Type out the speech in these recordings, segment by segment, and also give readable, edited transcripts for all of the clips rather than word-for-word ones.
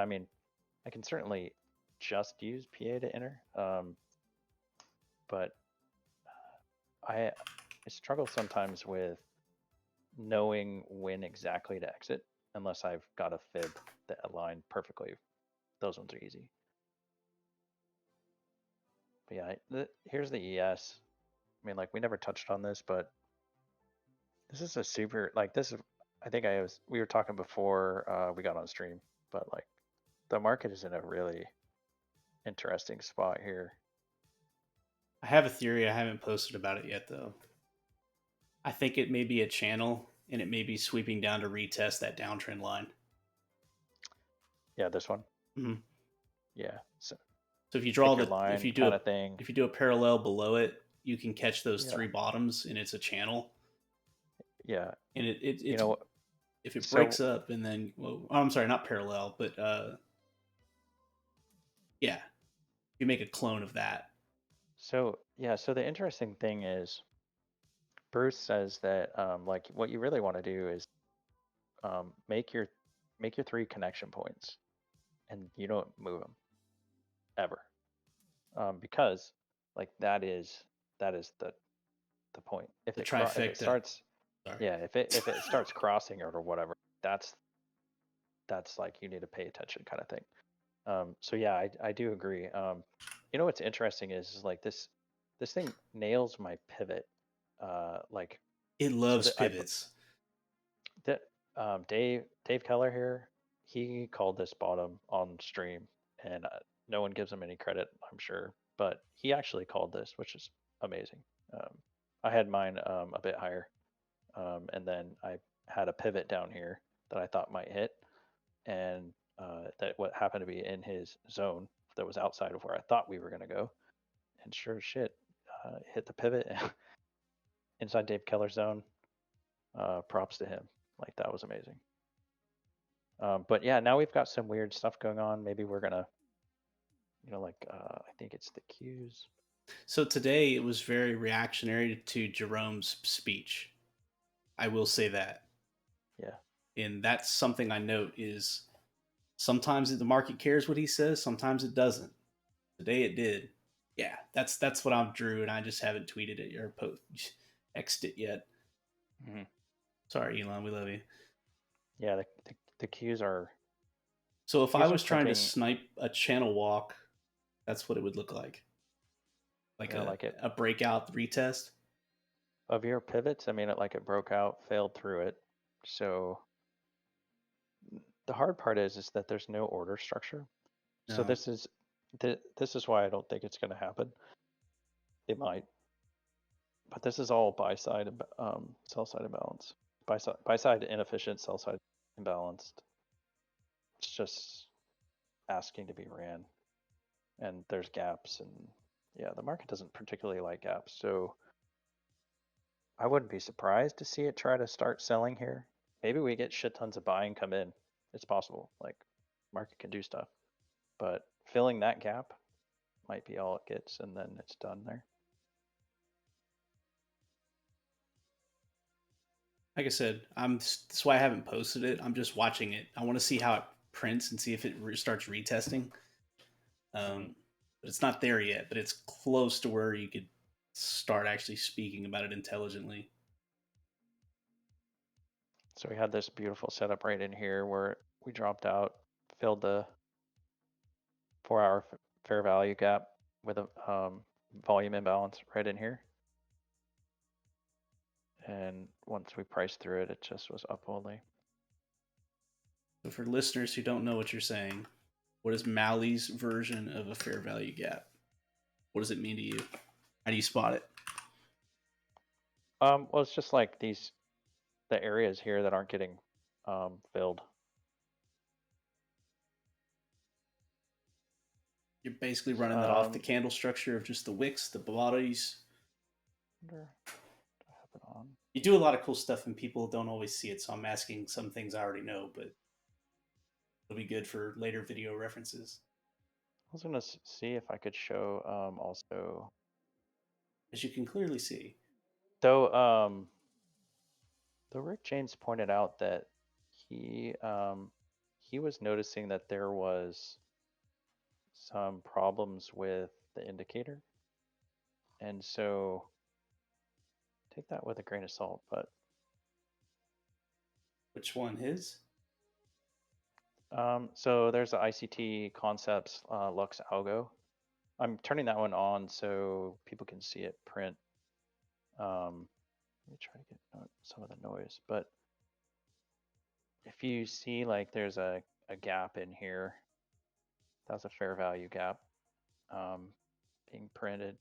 I mean, I can certainly just use PA to enter, but I struggle sometimes with knowing when exactly to exit unless I've got a fib that align perfectly. Those ones are easy. But yeah, here's the ES. I mean, like we never touched on this, but this is a super like this is. I think we were talking before we got on stream, but like the market is in a really interesting spot here. I have a theory. I haven't posted about it yet, though. I think it may be a channel, and it may be sweeping down to retest that downtrend line. Yeah, this one. Mm-hmm. Yeah. So if you pick draw your the line kind of thing. if you do a parallel below it, you can catch those Yeah. three bottoms, and it's a channel. Yeah. And it's you know, if it so breaks up and then I'm sorry, not parallel, but yeah, you make a clone of that. so yeah, so the interesting thing is Bruce says that like what you really want to do is make your 3 connection points and you don't move them ever. Because like that is the point. The If it trifecta. starts Sorry. yeah, if it starts crossing or whatever, that's like you need to pay attention kind of thing. So yeah, I do agree. You know what's interesting is like this thing nails my pivot. Like It so loves that pivots. that Dave Keller here, he called this bottom on stream, and no one gives him any credit, I'm sure, but he actually called this, which is amazing. I had mine a bit higher, and then I had a pivot down here that I thought might hit, and that what happened to be in his zone that was outside of where I thought we were going to go. And sure as shit, hit the pivot inside Dave Keller's zone. Props to him. Like that was amazing. But yeah, now we've got some weird stuff going on. Maybe we're gonna, like I think it's the Qs. So today it was very reactionary to Jerome's speech. I will say that. Yeah. And that's something I note is sometimes the market cares what he says, sometimes it doesn't. Today it did. Yeah, that's what I've drew, and I just haven't tweeted it or xed it yet. Mm-hmm. Sorry, Elon, we love you. Yeah, the Qs are. So if I Qs are was trying to printing. snipe a channel walk, that's what it would look like Like it a breakout retest. of your pivots. I mean, it broke out, failed through it. So the hard part is that there's no order structure. So No, this is why I don't think it's going to happen. It might, but this is all buy side sell side imbalance. Buy side inefficient, sell side imbalanced. It's just asking to be ran, and there's gaps, and yeah, the market doesn't particularly like gaps. So I wouldn't be surprised to see it try to start selling here. Maybe we get shit tons of buying come in. It's possible. Like market can do stuff, but filling that gap might be all it gets, and then it's done there. like I said, that's why I haven't posted it. I'm just watching it. I want to see how it prints and see if it starts retesting. Mm-hmm. But it's not there yet. But it's close to where you could start actually speaking about it intelligently. So we had this beautiful setup right in here where we dropped out, filled the 4-hour fair value gap with a volume imbalance right in here. And once we priced through it, it just was up only. So for listeners who don't know what you're saying, what is Malley's version of a fair value gap? What does it mean to you? How do you spot it? Well, it's just like the areas here that aren't getting filled. You're basically running that off the candle structure of just the wicks, the bodies. You do a lot of cool stuff and people don't always see it, so I'm asking some things I already know, but it'll be good for later video references. I was gonna see if I could show also. As you can clearly see. Though Rick James pointed out that he he was noticing that there was some problems with the indicator, and so take that with a grain of salt. But Which one? His? so there's the ICT Concepts Lux Algo. I'm turning that one on so people can see it print. Let me try to get some of the noise, but if you see like there's a gap in here, that's a fair value gap being printed.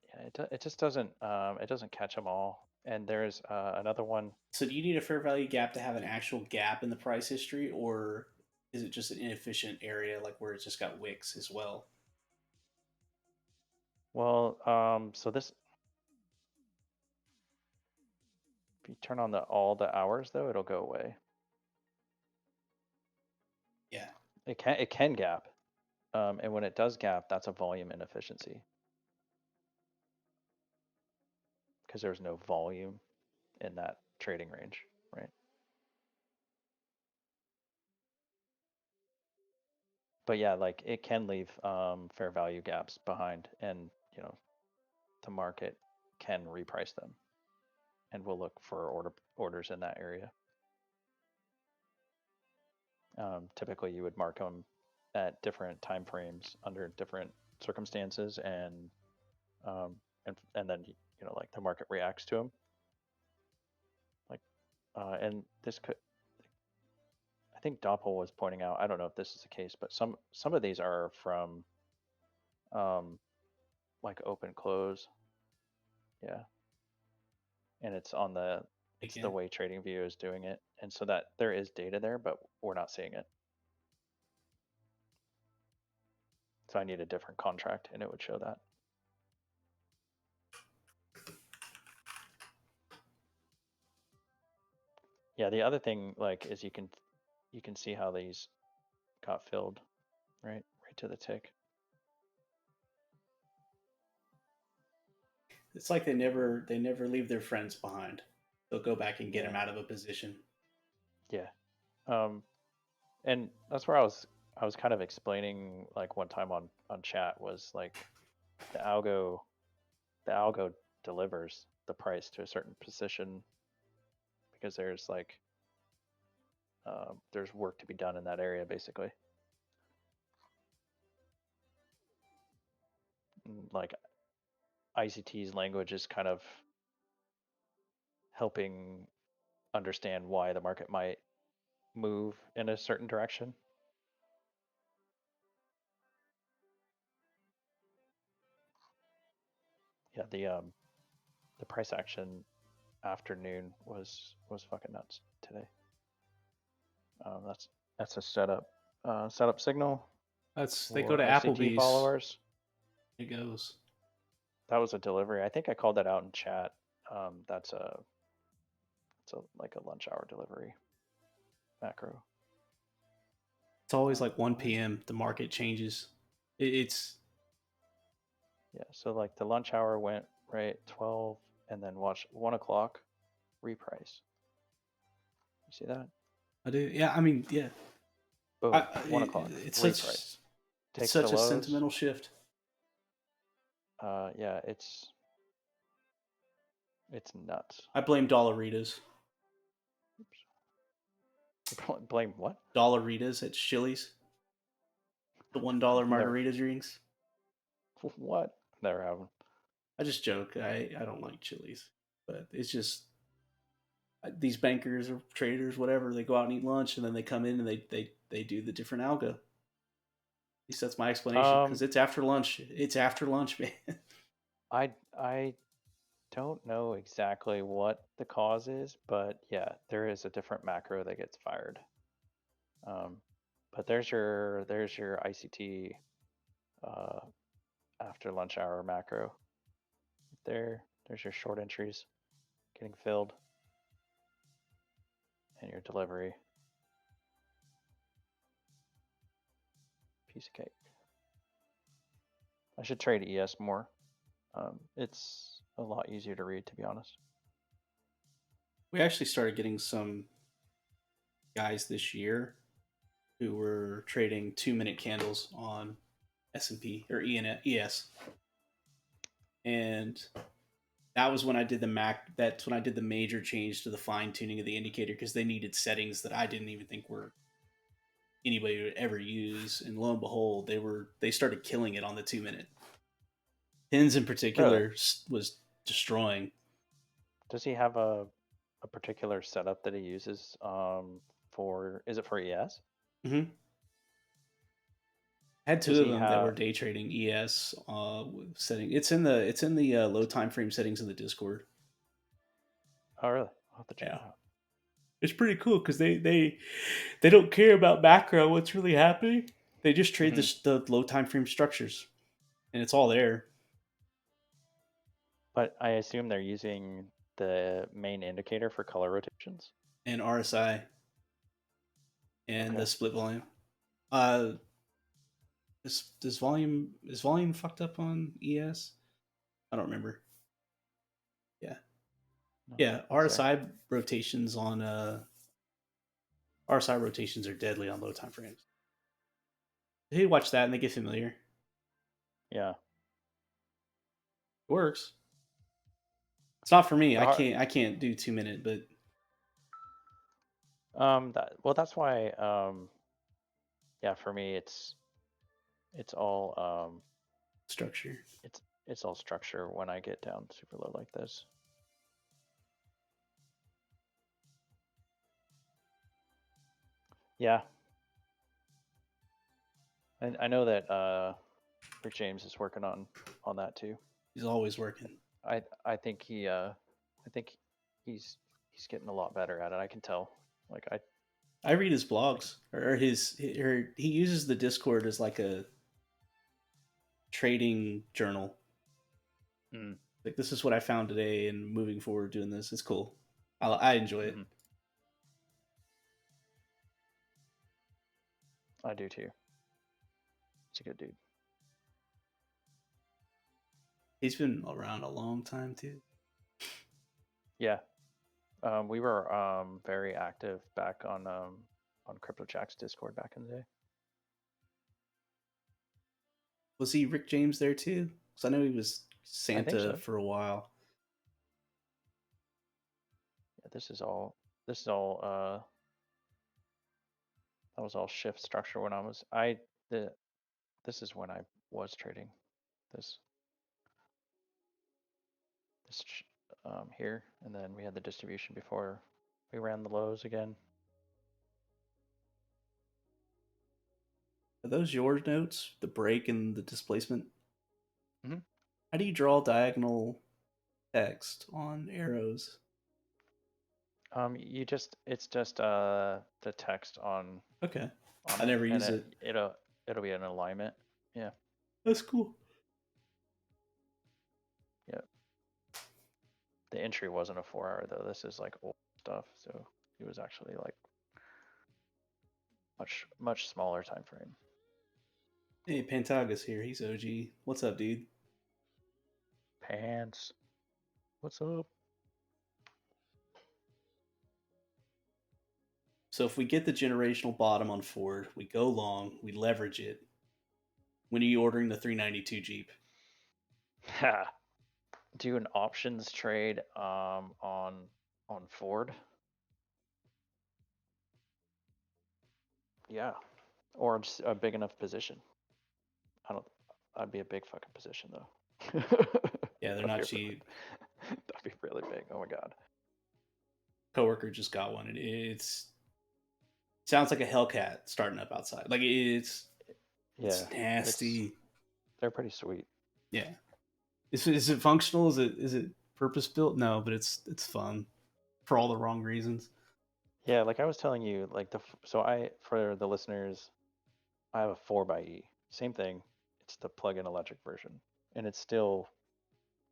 Yeah, it just doesn't it doesn't catch them all. And there's another one. So do you need a fair value gap to have an actual gap in the price history, or is it just an inefficient area like where it's just got wicks as well? Well, so this, if you turn on the all the hours though, it'll go away. Yeah. It can gap, and when it does gap, that's a volume inefficiency because there's no volume in that trading range, right? But yeah, like it can leave fair value gaps behind, and the market can reprice them, and we'll look for orders in that area. Typically, you would mark them at different time frames under different circumstances, um, and then like the market reacts to them. Like, and this could, I think Doppel was pointing out. I don't know if this is the case, but some of these are from um, like open close, yeah, and it's the Again. way TradingView is doing it, and so that there is data there, but we're not seeing it. So I need a different contract, and it would show that. Yeah, the other thing like is you can see how these got filled, right to the tick. It's like they never leave their friends behind. They'll go back and get Yeah, them out of a position. yeah. Um, and that's where I was kind of explaining like one time on chat was like the algo the algo delivers the price to a certain position because there's work to be done in that area basically. Like ICT's language is kind of helping understand why the market might move in a certain direction. Yeah, the price action afternoon was fucking nuts today. That's a setup signal They go for to ICT Applebee's. followers. It goes. That was a delivery. I think I called that out in chat. That's like a lunch hour delivery macro. It's always like Why? 1 p.m. The market changes. It's Yeah. So like the lunch hour went right 12, and then watch 1 o'clock reprice. You see that? I do. Yeah. I mean, yeah. Boom. 1 o'clock It's such reprice. it's Takes the such a lows. sentimental shift. Yeah. It's nuts. I blame Dollaritas. Oops. Blame what? Dollaritas at Chili's. The $1 Never. margarita drinks. What? Never have. I just joke. I don't like Chili's, but it's just these bankers or traders, whatever. They go out and eat lunch, and then they come in and they do the different algo. At least that's my explanation because Um, it's after lunch. It's after lunch, man. I don't know exactly what the cause is, but yeah, there is a different macro that gets fired. Um, but there's your ICT uh, after lunch hour macro. There's your short entries getting filled and your delivery. Piece of cake. I should trade ES more. It's a lot easier to read, to be honest. We actually started getting some guys this year who were trading 2 minute candles on S&P or ES, and that was when I did the Mac. That's when I did the major change to the fine tuning of the indicator because they needed settings that I didn't even think were anybody would ever use. And lo and behold, they started killing it on the 2 minute. Pins in Really? particular was destroying. Does he have a particular setup that he uses for, is it for ES? Mm-hmm. I had Does two of he them that were have, day trading ES setting. It's in the low time frame settings in the Discord. oh really? I'll have to check Yeah, it out. it's pretty cool because they don't care about macro what's really happening. They just trade Hmm. the low time frame structures, and it's all there. But I assume they're using the main indicator for color rotations. And RSI and the Okay. split volume. Is volume fucked up on ES? I don't remember. Yeah, No, yeah. it's there. RSI rotations are deadly on low time frames. Hey, watch that and they get familiar. It Yeah. works. It's not for me. The hard, I can't do 2 minute, but well, that's why, yeah, for me, it's all, structure. it's all structure when I get down super low like this. Yeah, and I know that Rick James is working on that too. He's always working. I think I think he's he's getting a lot better at it. I can tell. Like I read his like blogs or he uses the Discord as like a trading journal. mm, Like this is what I found today, and moving forward doing this. It's cool. I enjoy it. hmm. I do too. He's a good dude. He's been around a long time too. Yeah. We were very active back on Crypto Jack's Discord back in the day. Was he Rick James there too? Because I know he was I think Santa so. for a while. Yeah, this is all that was all shift structure when the this is when I was trading this this here, and then we had the distribution before we ran the lows again. Are those your notes? The break and the displacement? Hmm. How do you draw diagonal text on arrows? You just it's just the text Okay. on I it, never and use it. it'll be an alignment. Yeah, That's cool. yeah. The entry wasn't a 4 hour though. This is like old stuff, so it was actually like much smaller time frame. Hey, Pantaga's here. He's OG. What's up, dude? Pants. What's up? So if we get the generational bottom on Ford, we go long, we leverage it. When are you ordering the 392 Jeep? Ha. Do an options trade on Ford. Yeah, or just a big enough position. I don't. I'd be a big fucking position though. Yeah, they're That'd not be really, cheap. that'd be really big. Oh my god. Coworker just got one, and it's sounds like a Hellcat starting up outside. Like Yeah, it's it's nasty. they're pretty sweet. Yeah. Is it functional? Is it purpose built? No, but it's fun for all the wrong reasons. Yeah, like I was telling you, like so I for the listeners, I have a 4xe. Same thing. It's the plug-in electric version, and it's still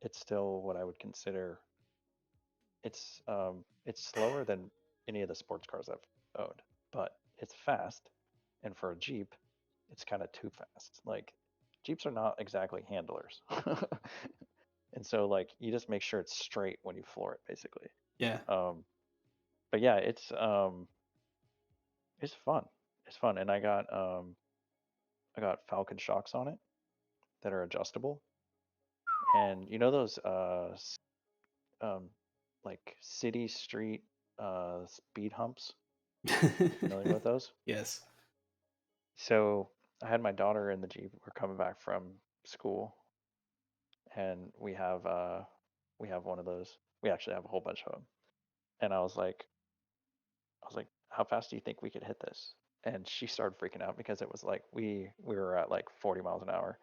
what I would consider. It's slower than any of the sports cars I've owned, but it's fast, and for a Jeep, it's kind of too fast. Like Jeeps are not exactly handlers. And so like you just make sure it's straight when you floor it basically. Yeah. Um but yeah, it's fun. it's fun, and I got Falcon shocks on it that are adjustable, and you know those um like city street speed humps. You familiar with those? Yes. So I had my daughter in the Jeep. We're coming back from school, and we have one of those. We actually have a whole bunch of them. And I was like, how fast do you think we could hit this? And she started freaking out because it was like we were at like 40 miles an hour,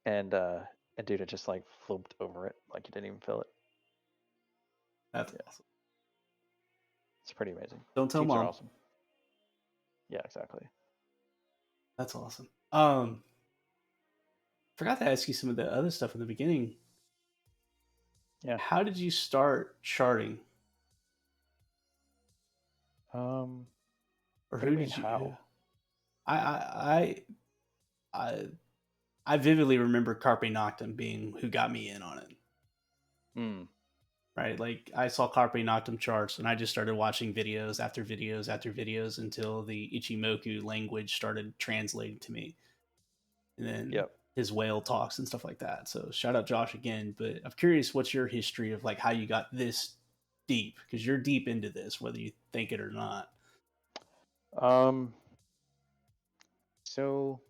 and dude, it just like flipped over it, like you didn't even feel it. That's Yeah, awesome. it's pretty amazing. Don't tell Jeeps are mom. awesome. Yeah, exactly. That's awesome. Forgot to ask you some of the other stuff in the beginning. Yeah. How did you start charting, Um, or what do you who mean did you? how? I I I I, I vividly remember Carpe Noctem being who got me in on it. Hmm. Right, like I saw Carpe Noctem charts, and I just started watching videos after videos after videos until the Ichimoku language started translating to me, and then Yep. his whale talks and stuff like that. So shout out Josh again. But I'm curious, what's your history of like how you got this deep? Because you're deep into this, whether you think it or not. Um, so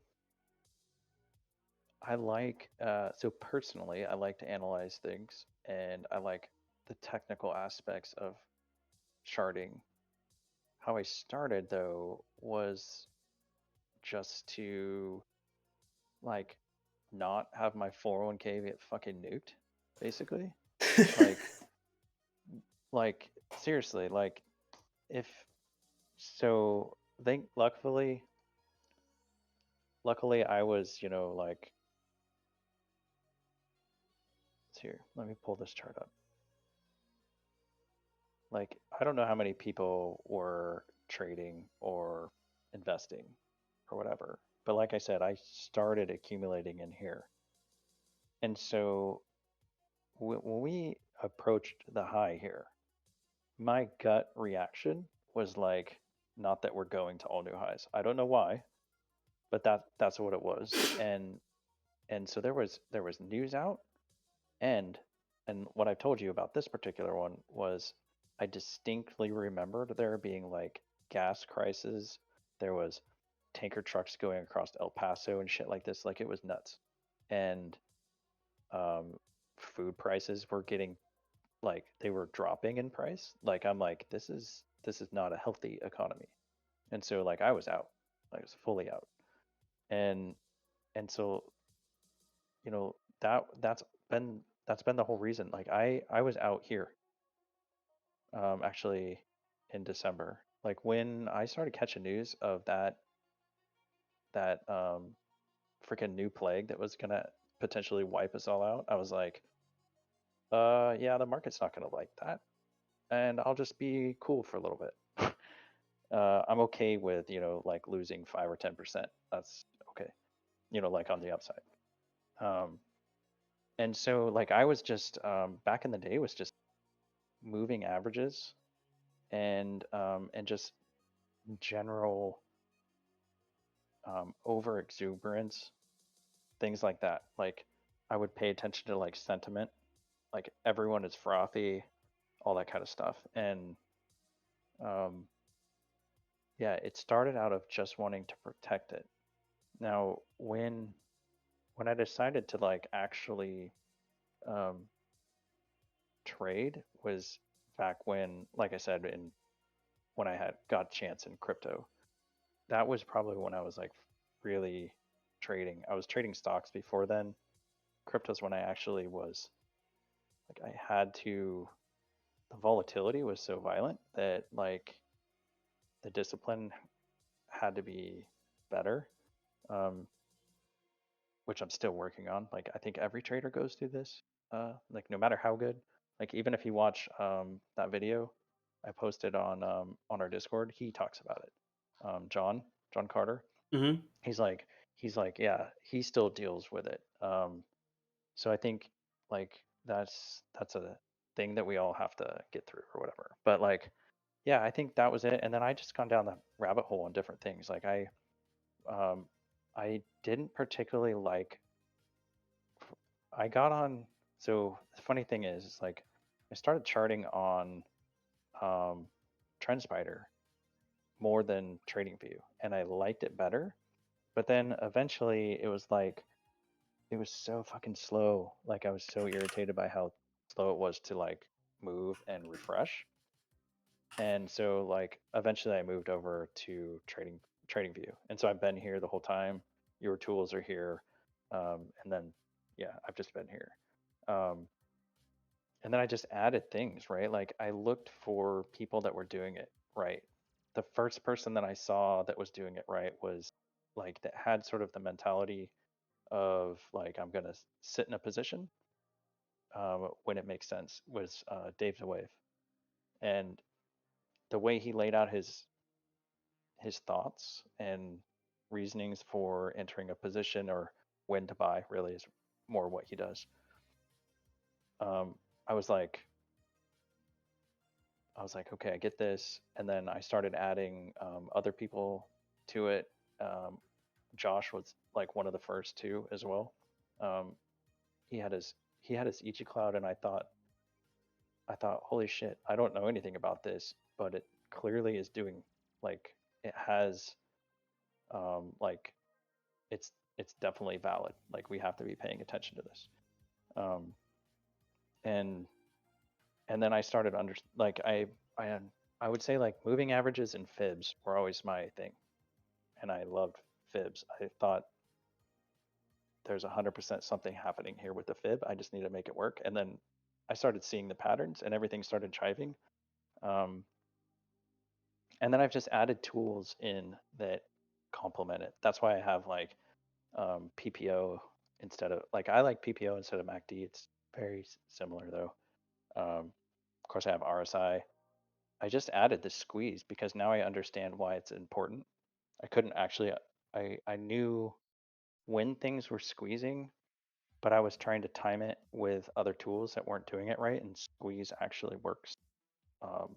so personally, I like to analyze things, and I like the technical aspects of charting. How I started though was just to like not have my 401k get fucking nuked, basically. Like like seriously, like if so think luckily I was, like let's here, let me pull this chart up. Like I don't know how many people were trading or investing or whatever, but like I said, I started accumulating in here. And so when we approached the high here, my gut reaction was like, not that we're going to all new highs. I don't know why, but that's what it was. And so there was news out, and what I told you about this particular one was I distinctly remembered there being like gas crises. There was tanker trucks going across El Paso and shit like this. Like it was nuts. And um, food prices were getting like they were dropping in price. Like I'm like this is not a healthy economy. And so like I was out. I was fully out. And and so been that's been the whole reason. Like I was out here actually in December. Like when I started catching news of that freaking new plague that was gonna potentially wipe us all out, I was like, yeah, the market's not gonna like that, and I'll just be cool for a little bit. I'm okay with like losing 5 or 10%. That's okay, like on the upside. Um, and so like I was just back in the day was just moving averages and just general over exuberance, things like that. Like I would pay attention to like sentiment, like everyone is frothy, all that kind of stuff. And um, yeah, it started out of just wanting to protect it. Now, when I decided to like actually um, trade was back when, like I said, in when I had got a chance in crypto. That was probably when I was like really trading. I was trading stocks before then. Crypto's when I actually was like I had to. The volatility was so violent that like the discipline had to be better, um, which I'm still working on. Like I think every trader goes through this. Like no matter how good, like even if you watch that video I posted on our Discord, he talks about it. John Carter. Mm-hmm. He's like yeah, he still deals with it. So I think like that's a thing that we all have to get through or whatever. But like yeah, I think that was it. And then I just gone down the rabbit hole on different things. Like um, I didn't particularly like. I got on. So the funny thing is like, I started charting on um, TrendSpider more than TradingView, and I liked it better. But then eventually, it was like it was so fucking slow. Like I was so irritated by how slow it was to like move and refresh. And so like eventually I moved over to TradingView. And so I've been here the whole time. Your tools are here. And then yeah, I've just been here. Um, and then I just added things, right? Like I looked for people that were doing it right. The first person that I saw that was doing it right was like that had sort of the mentality of like I'm gonna sit in a position when it makes sense was Dave the Wave, and the way he laid out his thoughts and reasonings for entering a position or when to buy really is more what he does. Um, I was like, okay, I get this, and then I started adding other people to it. Um, Josh was like one of the first two as well. Um, he had his he had his Ichi Cloud, and I thought, holy shit, I don't know anything about this, but it clearly is doing like it has like it's it's definitely valid. Like we have to be paying attention to this. Um, and and then I started under like I I would say like moving averages and fibs were always my thing, and I loved fibs. I thought there's 100% something happening here with the fib. I just need to make it work. And then I started seeing the patterns, and everything started chiving. Um, and then I've just added tools in that complement it. That's why I have like PPO instead of like I like PPO instead of MACD. It's very similar though. Of course, I have RSI. I just added the squeeze because now I understand why it's important. I couldn't actually. I knew when things were squeezing, but I was trying to time it with other tools that weren't doing it right, and squeeze actually works um,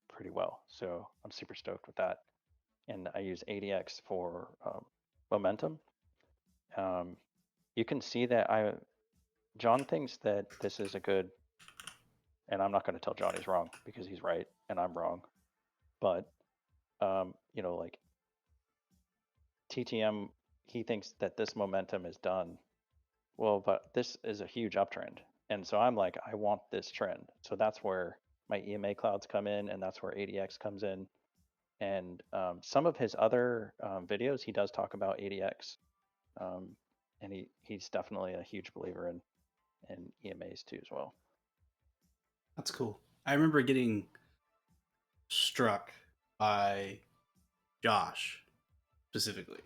pretty well. So I'm super stoked with that. And I use ADX for momentum. Um, you can see that John thinks that this is a good, and I'm not going to tell John he's wrong because he's right and I'm wrong. But like TTM, he thinks that this momentum is done. Well, but this is a huge uptrend, and so I'm like, I want this trend. So that's where my EMA clouds come in, and that's where ADX comes in. And some of his other videos, he does talk about ADX, um, and he's definitely a huge believer in EMAs too as well. That's cool. I remember getting struck by Josh specifically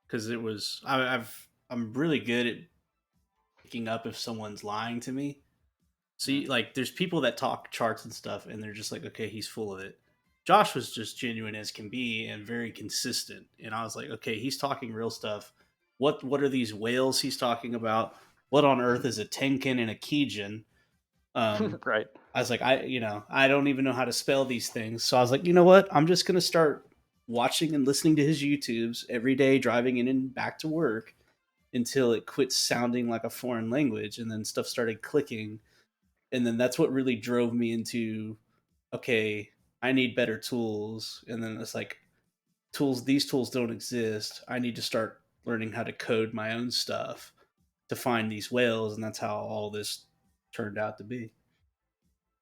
because it was I'm really good at picking up if someone's lying to me. So Mm. like, there's people that talk charts and stuff, and they're just like, okay, he's full of it. Josh was just genuine as can be and very consistent, and I was like, okay, he's talking real stuff. What are these whales he's talking about? What on earth is a Tenkin and a Kijin? Right. I was like, I don't even know how to spell these things. So I was like, you know what? I'm just gonna start watching and listening to his YouTubes every day, driving in and back to work until it quits sounding like a foreign language, and then stuff started clicking, and then that's what really drove me into, okay, I need better tools, and then it's like, these tools don't exist. I need to start learning how to code my own stuff to find these whales, and that's how all this turned out to be.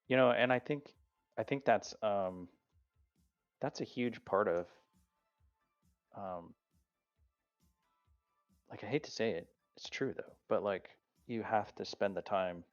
And I think that's a huge part of um, like I hate to say it, it's true though, but like you have to spend the time